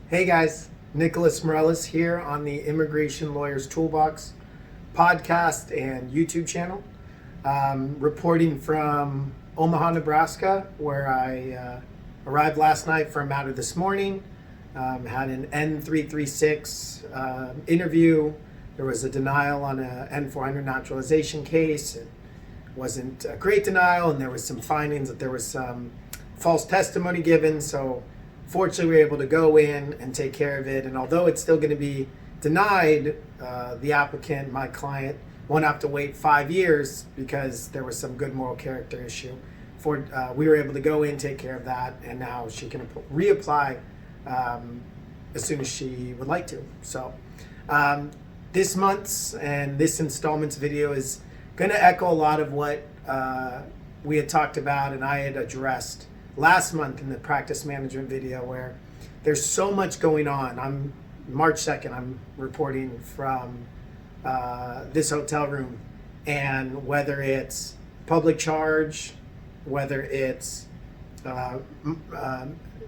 Hey guys, Nicholas Mireles here on the Immigration Lawyers Toolbox podcast and YouTube channel. Reporting from Omaha, Nebraska, where I arrived last night for a matter this morning. Had an N336 interview. There was a denial on a N400 naturalization case. It wasn't a great denial, and there was some findings that there was some false testimony given. So fortunately, we were able to go in and take care of it. And although it's still going to be denied, the applicant, my client, won't have to wait 5 years because there was some good moral character issue. We were able to go in, take care of that, and now she can reapply as soon as she would like to. So this month's and this installment's video is going to echo a lot of what we had talked about and I had addressed last month in the practice management video, where there's so much going on. I'm March 2nd, I'm reporting from this hotel room, and whether it's public charge, whether it's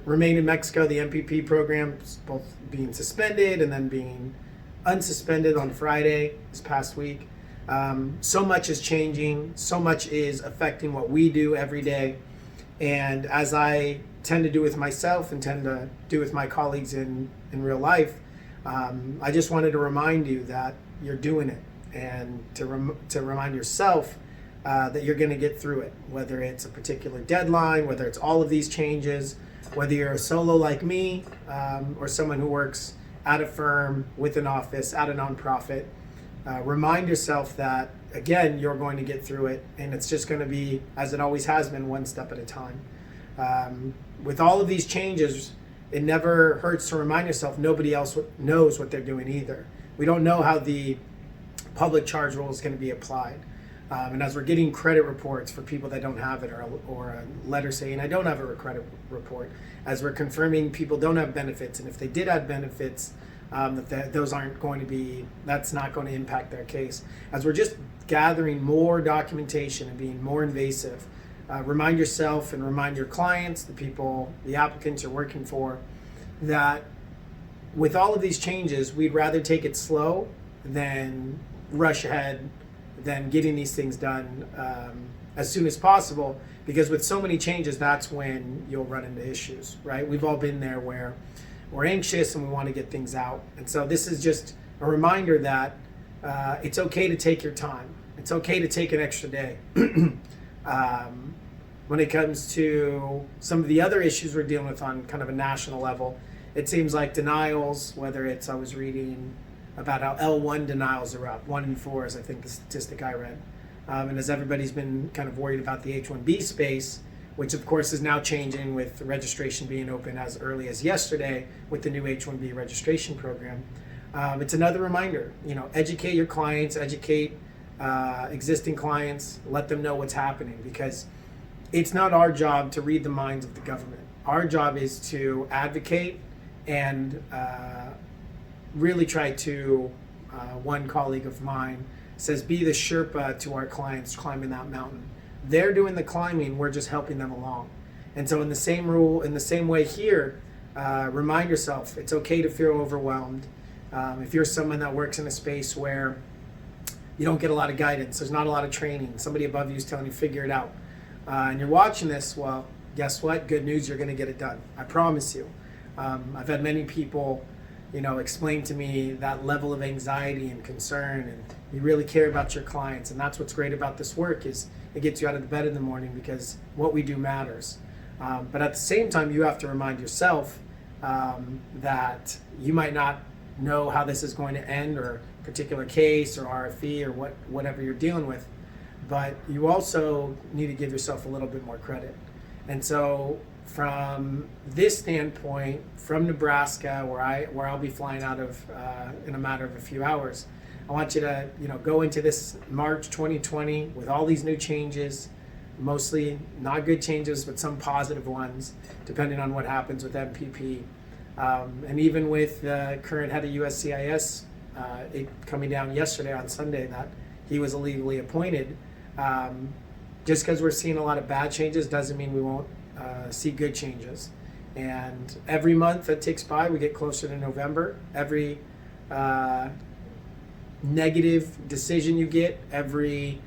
Remain in Mexico, the MPP program, both being suspended and then being unsuspended on Friday this past week. So much is changing, so much is affecting what we do every day. And as I tend to do with myself and tend to do with my colleagues in real life, I just wanted to remind you that you're doing it, and to remind yourself that you're going to get through it, whether it's a particular deadline, whether it's all of these changes, whether you're a solo like me, or someone who works at a firm, with an office, at a nonprofit. Remind yourself that, again, you're going to get through it, and it's just going to be, as it always has been, one step at a time. With all of these changes, it never hurts to remind yourself nobody else knows what they're doing either. We don't know how the public charge rule is going to be applied. And as we're getting credit reports for people that don't have it, or a letter saying I don't have a credit report, as we're confirming people don't have benefits, and if they did have benefits, those aren't going to be, that's not going to impact their case. As we're just gathering more documentation and being more invasive, remind yourself and remind your clients, the people, the applicants you're working for, that with all of these changes, we'd rather take it slow than rush ahead, than getting these things done as soon as possible, because with so many changes, that's when you'll run into issues, right? We've all been there where we're anxious and we want to get things out. And so this is just a reminder that it's okay to take your time. It's okay to take an extra day. When it comes to some of the other issues we're dealing with on kind of a national level, it seems like denials, whether it's, I was reading about how L1 denials are up, 1 in 4 is I think the statistic I read. And as everybody's been kind of worried about the H-1B space, which of course is now changing with registration being open as early as yesterday with the new H-1B registration program. It's another reminder, educate your clients, educate existing clients, let them know what's happening, because it's not our job to read the minds of the government. Our job is to advocate and really try to, one colleague of mine says, be the Sherpa to our clients climbing that mountain. They're doing the climbing, we're just helping them along. And so in the same way here, remind yourself, it's okay to feel overwhelmed. If you're someone that works in a space where you don't get a lot of guidance, there's not a lot of training, somebody above you is telling you figure it out, and you're watching this, well, guess what? Good news, you're going to get it done. I promise you. I've had many people explain to me that level of anxiety and concern, and you really care about your clients, and that's what's great about this work, is it gets you out of the bed in the morning, because what we do matters. But at the same time, you have to remind yourself that you might not know how this is going to end, or a particular case or RFE or whatever you're dealing with, but you also need to give yourself a little bit more credit. And so from this standpoint, from Nebraska, where I'll be flying out of in a matter of a few hours, I want you to go into this March 2020 with all these new changes, mostly not good changes, but some positive ones, depending on what happens with MPP. And even with the current head of USCIS, it coming down yesterday on Sunday that he was illegally appointed. Just because we're seeing a lot of bad changes doesn't mean we won't see good changes. And every month that ticks by, we get closer to November. Every negative decision you get, every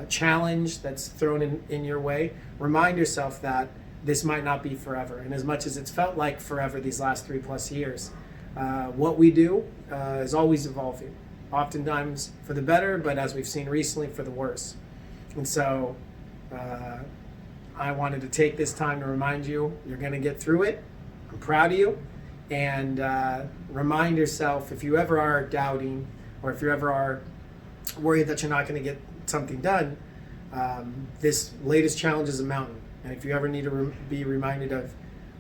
challenge that's thrown in your way, remind yourself that this might not be forever. And as much as it's felt like forever these last 3+ years, what we do is always evolving, oftentimes for the better, but as we've seen recently, for the worse. And so I wanted to take this time to remind you, you're going to get through it. I'm proud of you. And remind yourself, if you ever are doubting, or if you ever are worried that you're not going to get something done, this latest challenge is a mountain. And if you ever need to be reminded of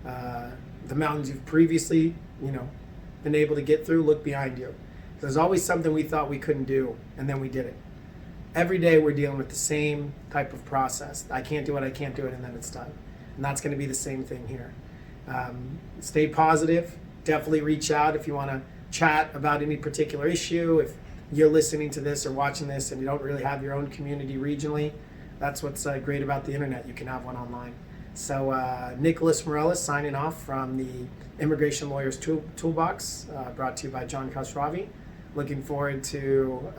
the mountains you've previously, been able to get through, look behind you. There's always something we thought we couldn't do, and then we did it. Every day we're dealing with the same type of process. I can't do it, and then it's done. And that's going to be the same thing here. Stay positive. Definitely reach out if you want to chat about any particular issue. If you're listening to this or watching this and you don't really have your own community regionally, that's what's great about the internet. You can have one online. So Nicholas Mireles signing off from the Immigration Lawyers Toolbox, brought to you by John Khosravi. Looking forward to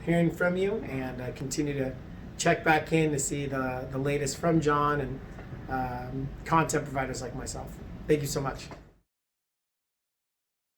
hearing from you, and continue to check back in to see the latest from John and content providers like myself. Thank you so much.